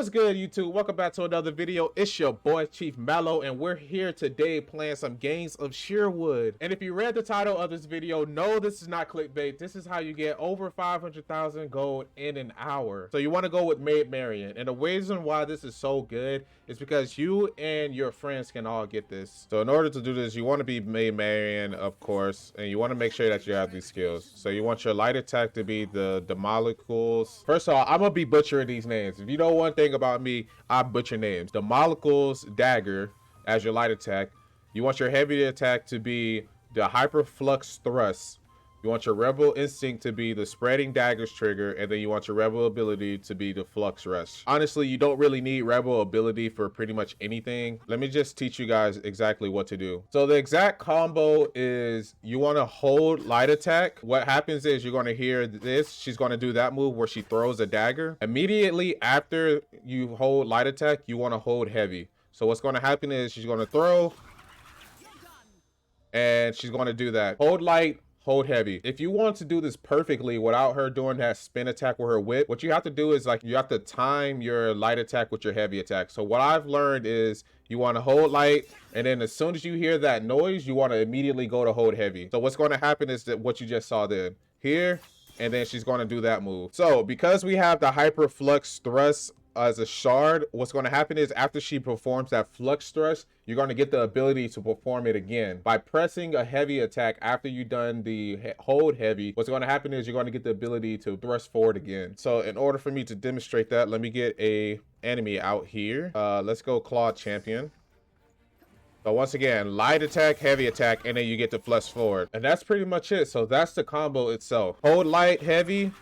What's good, YouTube? Welcome back to another video. It's your boy Chief Mallow, and we're here today playing some games of Sherwood. And if you read the title of this video, no, this is not clickbait. This is how you get over 500,000 gold in an hour. So you want to go with Maid Marian, and the reason why this is so good is because you and your friends can all get this. So in order to do this, you want to be Maid Marian, of course, and you want to make sure that you have these skills. So you want your light attack to be the molecules. First of all, I'm gonna be butchering these names. If you know one thing about me, I butcher names. The molecules dagger as your light attack. You want your heavy attack to be the hyperflux thrust. You want your rebel instinct to be the spreading daggers trigger, and then you want your rebel ability to be the flux rush. Honestly, you don't really need rebel ability for pretty much anything. Let me just teach you guys exactly what to do. So the exact combo is you want to hold light attack. What happens is you're going to hear this. She's going to do that move where she throws a dagger. Immediately after you hold light attack, you want to hold heavy. So what's going to happen is she's going to throw, and she's going to do that. Hold light, hold heavy. If you want to do this perfectly without her doing that spin attack with her whip, what you have to do is you have to time your light attack with your heavy attack. So what I've learned is you want to hold light, and then as soon as you hear that noise, you want to immediately go to hold heavy. So what's going to happen is that what you just saw then here, and then she's going to do that move. So because we have the hyperflux thrust as a shard, what's going to happen is after she performs that flux thrust, you're going to get the ability to perform it again by pressing a heavy attack. After you've done the hold heavy, what's going to happen is you're going to get the ability to thrust forward again. So in order for me to demonstrate that, let me get a enemy out here. Let's go Claude Champion. So once again, light attack, heavy attack, and then you get to flush forward, and that's pretty much it. So that's the combo itself. Hold light, heavy,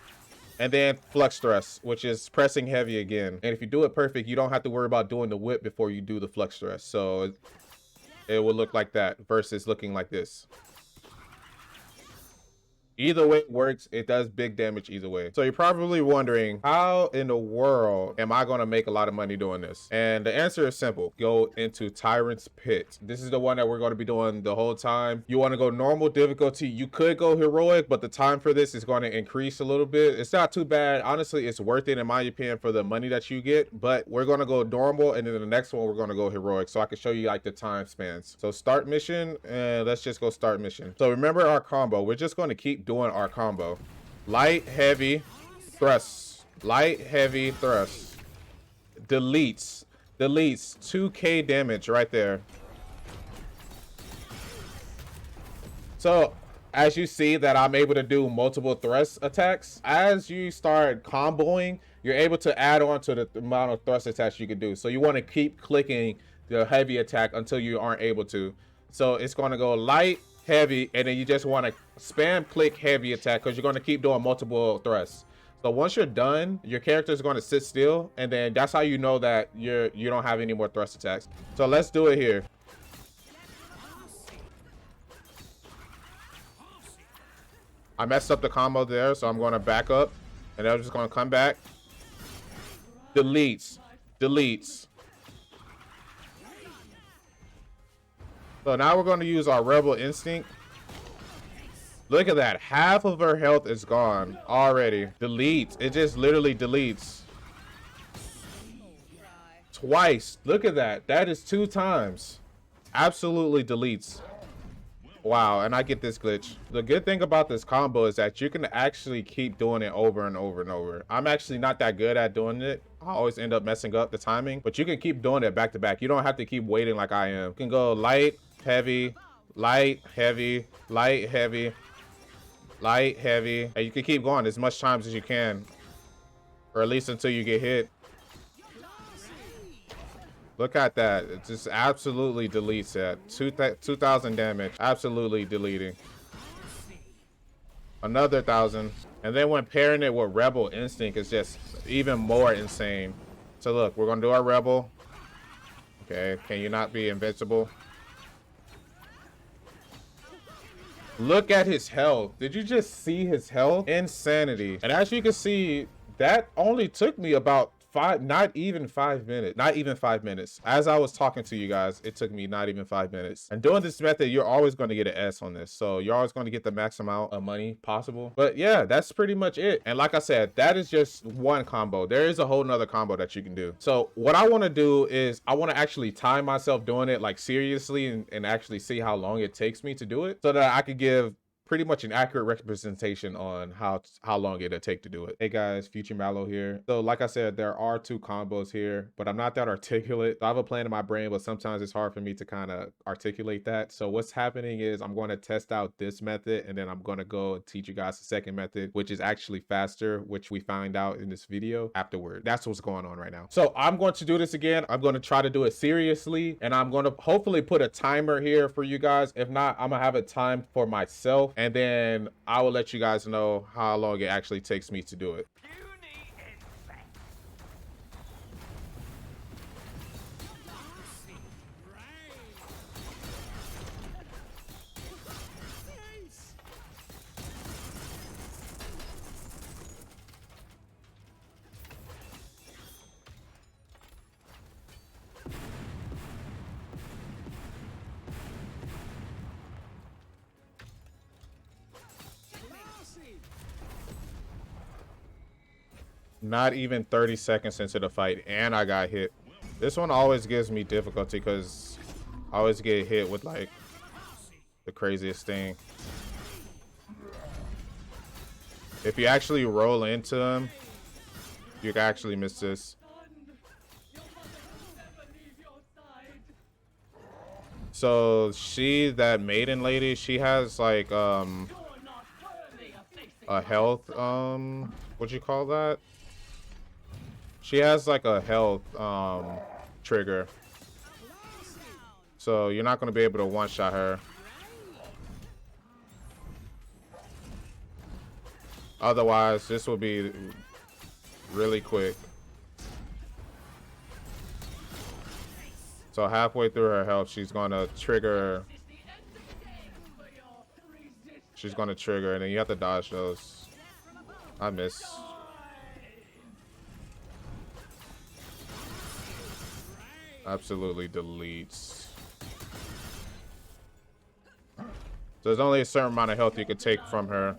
and then flux thrust, which is pressing heavy again. And if you do it perfect, you don't have to worry about doing the whip before you do the flux thrust. So it will look like that versus looking like this. Either way it works. It does big damage either way. So you're probably wondering, how in the world am I going to make a lot of money doing this? And the answer is simple. Go into Tyrant's Pit. This is the one that we're going to be doing the whole time. You want to go normal difficulty. You could go heroic, but the time for this is going to increase a little bit. It's not too bad. Honestly, it's worth it in my opinion for the money that you get, but we're going to go normal, and then the next one we're going to go heroic, so I can show you like the time spans. So start mission, and let's just go start mission. So remember our combo. We're just going to keep doing our combo. Light, heavy, thrust. Light, heavy, thrust. Deletes 2k damage right there. So as you see that I'm able to do multiple thrust attacks, as you start comboing, you're able to add on to the amount of thrust attacks you can do. So you want to keep clicking the heavy attack until you aren't able to. So it's going to go light, heavy, and then you just want to spam click heavy attack because you're going to keep doing multiple thrusts. So once you're done, your character is going to sit still, and then that's how you know that you don't have any more thrust attacks. So let's do it here. I messed up the combo there, so I'm going to back up, and I'm just going to come back. Deletes. So now we're going to use our Rebel Instinct. Look at that. Half of her health is gone already. Deletes. It just literally deletes. Twice. Look at that. That is 2 times. Absolutely deletes. Wow, and I get this glitch. The good thing about this combo is that you can actually keep doing it over and over and over. I'm actually not that good at doing it. I always end up messing up the timing, but you can keep doing it back to back. You don't have to keep waiting like I am. You can go light, heavy, light, heavy, light, heavy, light, heavy, and you can keep going as much times as you can, or at least until you get hit. Look at that. It just absolutely deletes that. 2,000 damage. Absolutely deleting. Another 1,000. And then when pairing it with Rebel Instinct, it's just even more insane. So look, we're going to do our Rebel. Okay, can you not be invincible? Look at his health. Did you just see his health? Insanity. And as you can see, that only took me about not even 5 minutes. Not even 5 minutes. As I was talking to you guys, it took me not even 5 minutes. And doing this method, you're always going to get an S on this. So you're always going to get the max amount of money possible. But yeah, that's pretty much it. And like I said, that is just one combo. There is a whole nother combo that you can do. So what I want to do is I want to actually time myself doing it like seriously and actually see how long it takes me to do it so that I could give pretty much an accurate representation on how long it'll take to do it. Hey guys, Future Mallow here. So like I said, there are two combos here, but I'm not that articulate. I have a plan in my brain, but sometimes it's hard for me to kind of articulate that. So what's happening is I'm going to test out this method, and then I'm going to go and teach you guys the second method, which is actually faster, which we find out in this video afterward. That's what's going on right now. So I'm going to do this again. I'm going to try to do it seriously, and I'm going to hopefully put a timer here for you guys. If not, I'm gonna have it timed for myself, and then I will let you guys know how long it actually takes me to do it. Not even 30 seconds into the fight, and I got hit. This one always gives me difficulty because I always get hit with like the craziest thing. If you actually roll into him, you can actually miss this. So that maiden lady, she has like a health what'd you call that? She has like a health trigger. So you're not going to be able to one-shot her. Otherwise, this will be really quick. So halfway through her health, she's going to trigger. She's going to trigger, and then you have to dodge those. I miss. Absolutely deletes. So there's only a certain amount of health you can take from her.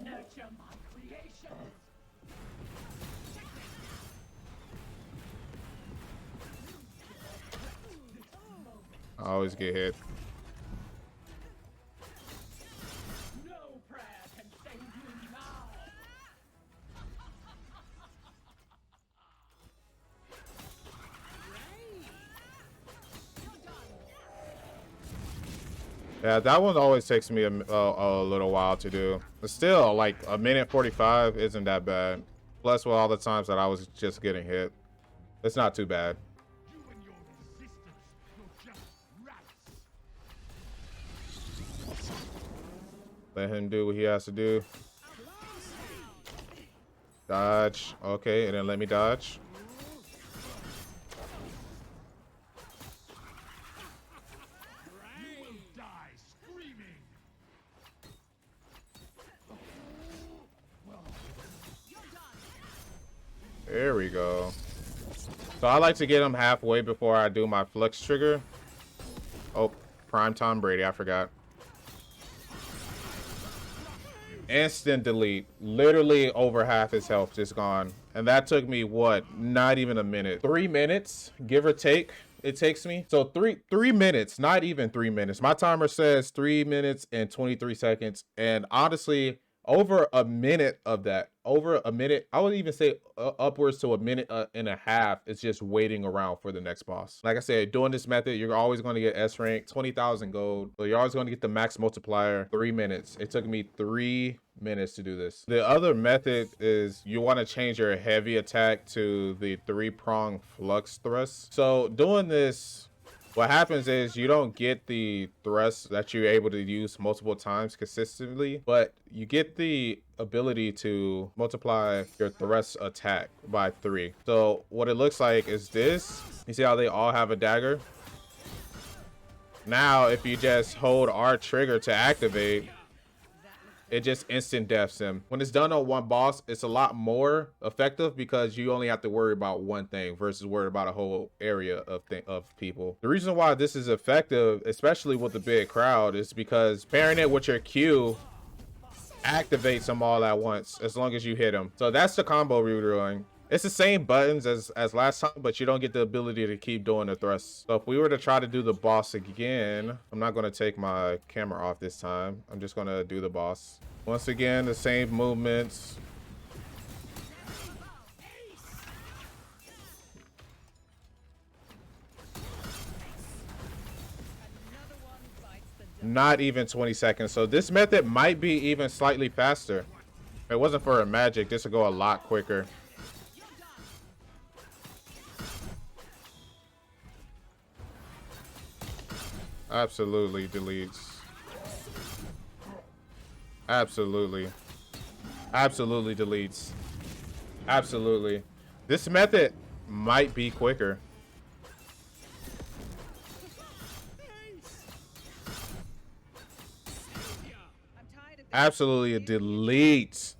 I always get hit. Yeah, that one always takes me a little while to do. But still, like a minute 45 isn't that bad. Plus, with all the times that I was just getting hit, it's not too bad. Let him do what he has to do. Dodge. Okay, and then let me dodge. There we go. So I like to get him halfway before I do my flex trigger. Oh, prime Tom Brady, I forgot. Instant delete. Literally over half his health just gone. And that took me, what, not even a minute. 3 minutes, give or take, it takes me. So three minutes, not even 3 minutes. My timer says 3 minutes and 23 seconds. And honestly, over a minute of that, over a minute, I would even say upwards to a minute and a half is just waiting around for the next boss. Like I said, doing this method, you're always going to get S rank, 20,000 gold. So you're always going to get the max multiplier. 3 minutes. It took me 3 minutes to do this. The other method is you want to change your heavy attack to the 3-prong flux thrust. So doing this, what happens is you don't get the thrust that you're able to use multiple times consistently, but you get the ability to multiply your thrust attack by 3. So what it looks like is this. You see how they all have a dagger? Now, if you just hold R trigger to activate, it just instant deaths him. When it's done on one boss, it's a lot more effective because you only have to worry about one thing versus worry about a whole area of people. The reason why this is effective, especially with the big crowd, is because pairing it with your Q activates them all at once as long as you hit them. So that's the combo we're doing. It's the same buttons as last time, but you don't get the ability to keep doing the thrusts. So if we were to try to do the boss again, I'm not going to take my camera off this time. I'm just going to do the boss. Once again, the same movements. Not even 20 seconds. So this method might be even slightly faster. If it wasn't for a magic, this would go a lot quicker. Absolutely deletes. Absolutely. Absolutely deletes. Absolutely. This method might be quicker. Absolutely it deletes.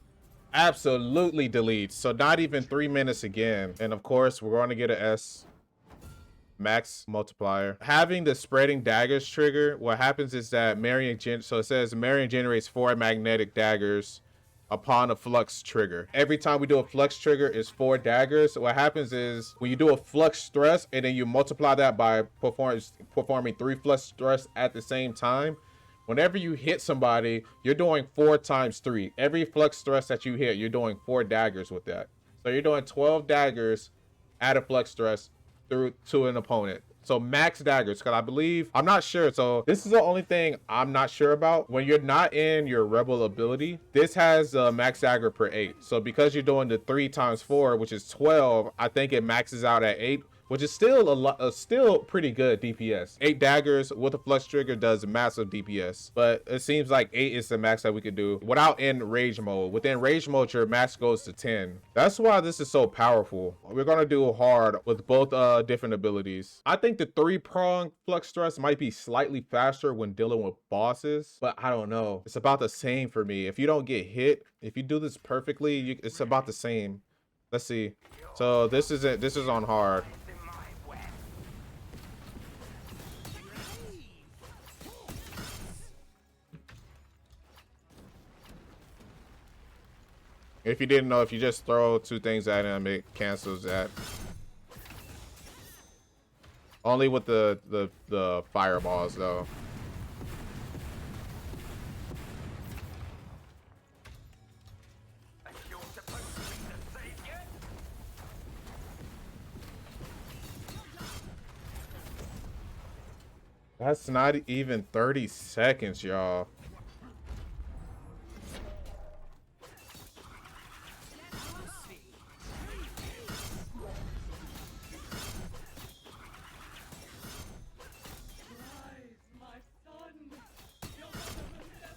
Absolutely deletes. So not even 3 minutes again. And of course, we're going to get an S. Max multiplier. Having the spreading daggers trigger, what happens is that so it says Marion generates 4 magnetic daggers upon a flux trigger. Every time we do a flux trigger is 4 daggers. So what happens is when you do a flux thrust and then you multiply that by performing 3 flux thrusts at the same time, whenever you hit somebody, you're doing 4 times 3. Every flux thrust that you hit, you're doing 4 daggers with that. So you're doing 12 daggers at a flux thrust through to an opponent. So max daggers, because I believe, I'm not sure, so this is the only thing I'm not sure about. When you're not in your rebel ability, this has a max dagger per 8. So because you're doing the 3 times 4, which is 12, I think it maxes out at 8, which is still a lot, still pretty good DPS. 8 daggers with a flux trigger does massive DPS, but it seems like 8 is the max that we could do without in rage mode. Within rage mode, your max goes to 10. That's why this is so powerful. We're gonna do hard with both different abilities. I think the 3-prong flux thrust might be slightly faster when dealing with bosses, but I don't know. It's about the same for me. If you don't get hit, if you do this perfectly, it's about the same. Let's see. So this is it. This is on hard. If you didn't know, if you just throw 2 things at him, it cancels that. Only with the fireballs, though. That's not even 30 seconds, y'all.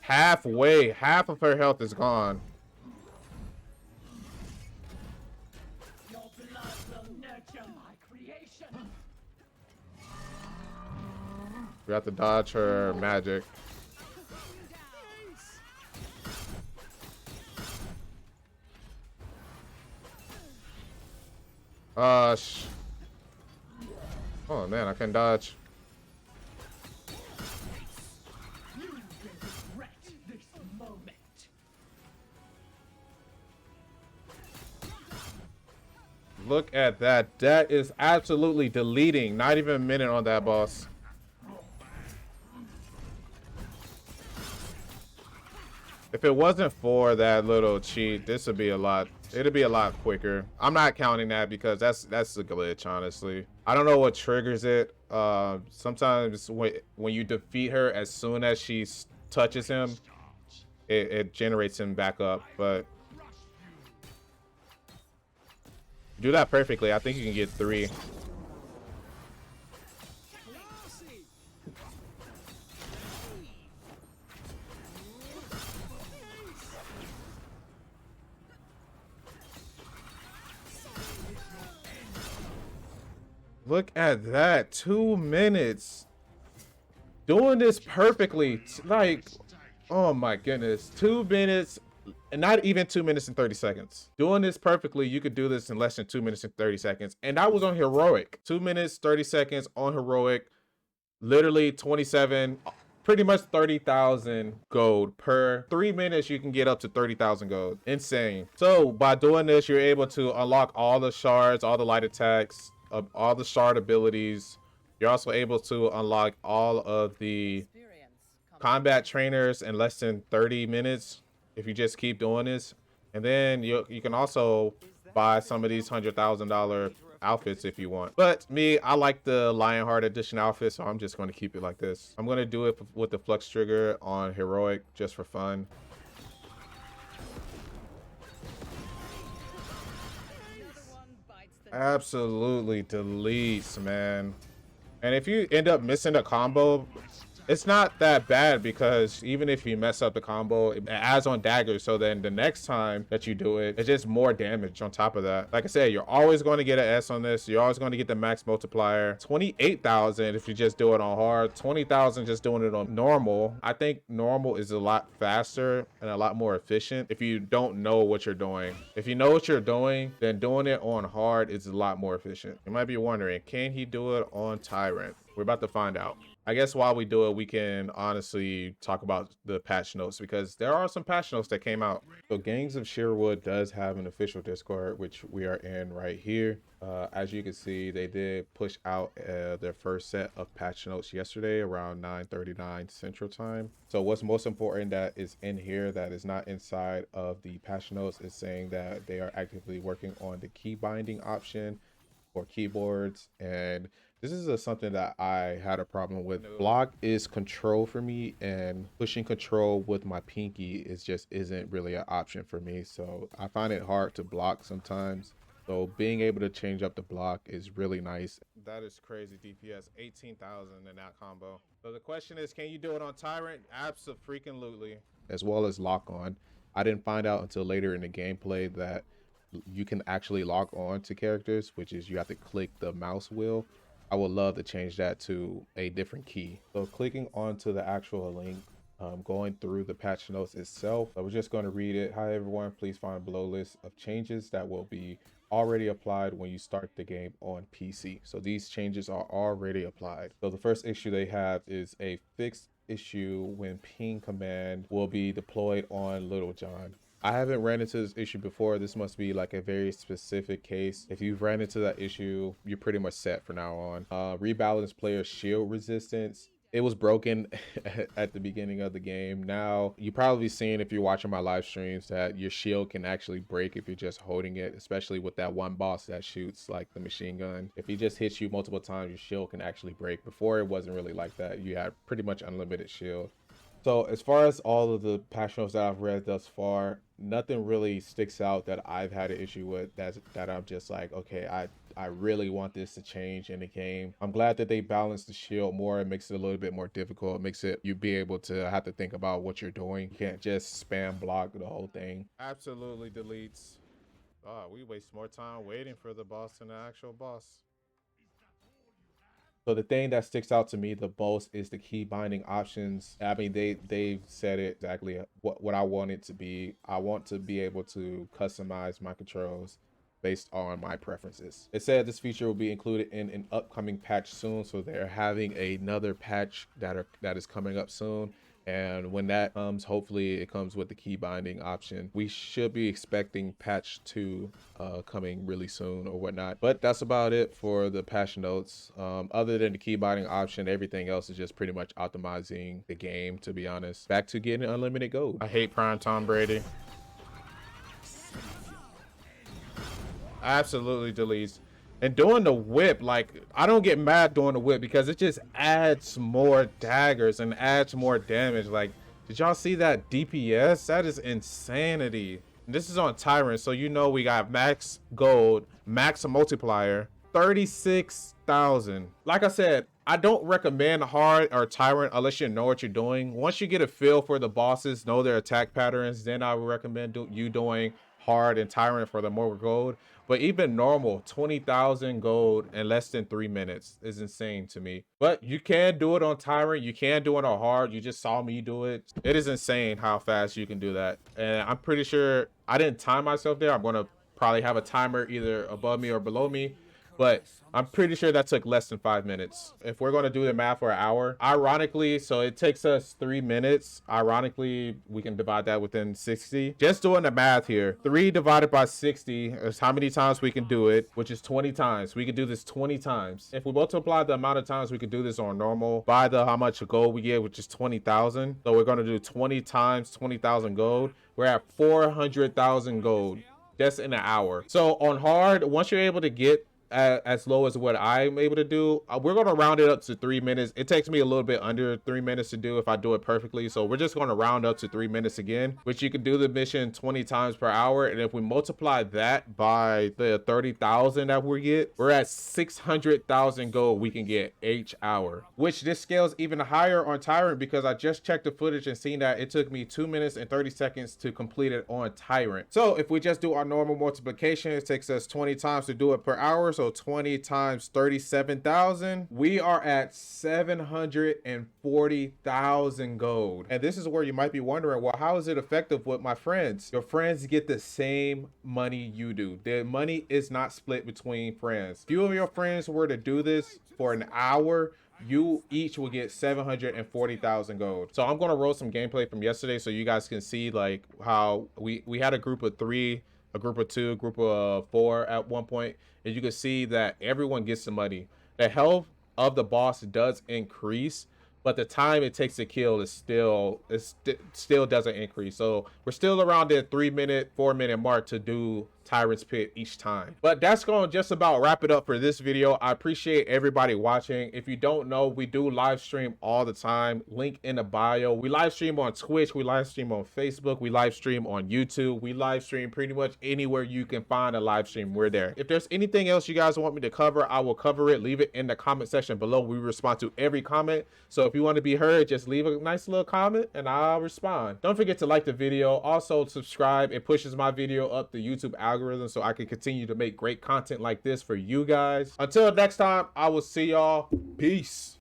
Halfway, half of her health is gone. Your blood will nurture my creation. We have to dodge her magic. Oh man, I can dodge. Look at that. That is absolutely deleting. Not even a minute on that boss. If it wasn't for that little cheat, this would be a lot. It'd be a lot quicker. I'm not counting that because that's a glitch, honestly. I don't know what triggers it. Sometimes when you defeat her, as soon as she touches him, it generates him back up. But do that perfectly. I think you can get 3. Look at that. 2 minutes. Doing this perfectly. Like, Oh my goodness. 2 minutes, and not even 2 minutes and 30 seconds. Doing this perfectly, you could do this in less than 2 minutes and 30 seconds. And that was on heroic. 2 minutes, 30 seconds on heroic. Literally 27, pretty much 30,000 gold per 3 minutes. You can get up to 30,000 gold. Insane. So by doing this, you're able to unlock all the shards, all the light attacks, all the shard abilities. You're also able to unlock all of the combat trainers in less than 30 minutes if you just keep doing this. And then you can also buy some of these $100,000 outfits if you want. But me, I like the Lionheart edition outfit, so I'm just going to keep it like this. I'm going to do it with the flux trigger on heroic just for fun. Absolutely deletes, man. And if you end up missing a combo, it's not that bad, because even if you mess up the combo, it adds on daggers. So then the next time that you do it, it's just more damage on top of that. Like I said, you're always going to get an S on this. You're always going to get the max multiplier. 28,000 if you just do it on hard. 20,000 just doing it on normal. I think normal is a lot faster and a lot more efficient if you don't know what you're doing. If you know what you're doing, then doing it on hard is a lot more efficient. You might be wondering, can he do it on Tyrant? We're about to find out. I guess while we do it, we can honestly talk about the patch notes, because there are some patch notes that came out. So Gangs of Sherwood does have an official Discord, which we are in right here. As you can see, they did push out their first set of patch notes yesterday around 9:39 Central Time. So what's most important that is in here that is not inside of the patch notes is saying that they are actively working on the key binding option for keyboards, and this is something that I had a problem with. Block is control for me, and pushing control with my pinky isn't really an option for me. So I find it hard to block sometimes. So being able to change up the block is really nice. That is crazy DPS, 18,000 in that combo. So the question is, can you do it on Tyrant? Absolutely. As well as lock on. I didn't find out until later in the gameplay that you can actually lock on to characters, which is you have to click the mouse wheel. I would love to change that to a different key. So clicking onto the actual link, going through the patch notes itself, I was just going to read it. Hi everyone, please find below list of changes that will be already applied when you start the game on PC. So these changes are already applied. So the first issue they have is a fixed issue when ping command will be deployed on Little John. I haven't ran into this issue before. This must be like a very specific case. If you've ran into that issue, you're pretty much set for now on. Rebalance player shield resistance. It was broken at the beginning of the game. Now, you probably seen if you're watching my live streams that your shield can actually break if you're just holding it, especially with that one boss that shoots like the machine gun. If he just hits you multiple times, your shield can actually break. Before, it wasn't really like that. You had pretty much unlimited shield. So as far as all of the patch notes that I've read thus far, nothing really sticks out that I've had an issue with that I'm just like, okay, I really want this to change in the game. I'm glad that they balance the shield more. It makes it a little bit more difficult. It makes it you be able to have to think about what you're doing. You can't just spam block the whole thing. Absolutely deletes. Oh, we waste more time waiting for the boss than the actual boss. So the thing that sticks out to me the most is the key binding options. I mean, they've said it exactly what I want it to be. I want to be able to customize my controls based on my preferences. It said this feature will be included in an upcoming patch soon, so they're having another patch that is coming up soon. And when that comes, hopefully it comes with the key binding option. We should be expecting patch 2 coming really soon or whatnot. But that's about it for the patch notes. Other than the key binding option, everything else is just pretty much optimizing the game, to be honest. Back to getting unlimited gold. I hate Prime Tom Brady. Absolutely deletes. And doing the whip, like, I don't get mad doing the whip because it just adds more daggers and adds more damage. Like, did y'all see that DPS? That is insanity. And this is on Tyrant, so you know we got max gold, max multiplier, 36,000. Like I said, I don't recommend hard or Tyrant unless you know what you're doing. Once you get a feel for the bosses, know their attack patterns, then I would recommend you doing hard and tyrant for the more gold. But even normal, 20,000 gold in less than 3 minutes is insane to me. But you can do it on tyrant. You can do it on hard. You just saw me do it. It is insane how fast you can do that. And I'm pretty sure I didn't time myself there. I'm going to probably have a timer either above me or below me. But I'm pretty sure that took less than 5 minutes. If we're going to do the math for an hour, ironically, so it takes us 3 minutes. Ironically, we can divide that within 60. Just doing the math here, 3 divided by 60 is how many times we can do it, which is 20 times. We can do this 20 times. If we multiply the amount of times we could do this on normal by the how much gold we get, which is 20,000. So we're going to do 20 times 20,000 gold. We're at 400,000 gold just in an hour. So on hard, once you're able to get as low as what I'm able to do, we're going to round it up to 3 minutes. It takes me a little bit under 3 minutes to do if I do it perfectly. So we're just going to round up to 3 minutes again, which you can do the mission 20 times per hour. And if we multiply that by the 30,000 that we get, we're at 600,000 gold we can get each hour, which this scales even higher on Tyrant because I just checked the footage and seen that it took me 2 minutes and 30 seconds to complete it on Tyrant. So if we just do our normal multiplication, it takes us 20 times to do it per hour. So 20 times 37,000, we are at 740,000 gold. And this is where you might be wondering, well, how is it effective with my friends? Your friends get the same money you do. The money is not split between friends. If few of your friends were to do this for an hour, you each will get 740,000 gold. So I'm going to roll some gameplay from yesterday so you guys can see like how we had a group of 3, a group of 2, a group of 4 at one point, and you can see that everyone gets some money. The health of the boss does increase, but the time it takes to kill is still doesn't increase. So we're still around the 3 minute, 4 minute mark to do Tyrant's Pit each time. But that's going to just about wrap it up for this video. I appreciate everybody watching. If you don't know, we do live stream all the time. Link in the bio. We live stream on Twitch. We live stream on Facebook. We live stream on YouTube. We live stream pretty much anywhere you can find a live stream. We're there. If there's anything else you guys want me to cover, I will cover it. Leave it in the comment section below. We respond to every comment. So if you want to be heard, just leave a nice little comment and I'll respond. Don't forget to like the video. Also subscribe. It pushes my video up the YouTube algorithm so I can continue to make great content like this for you guys. Until next time, I will see y'all. Peace.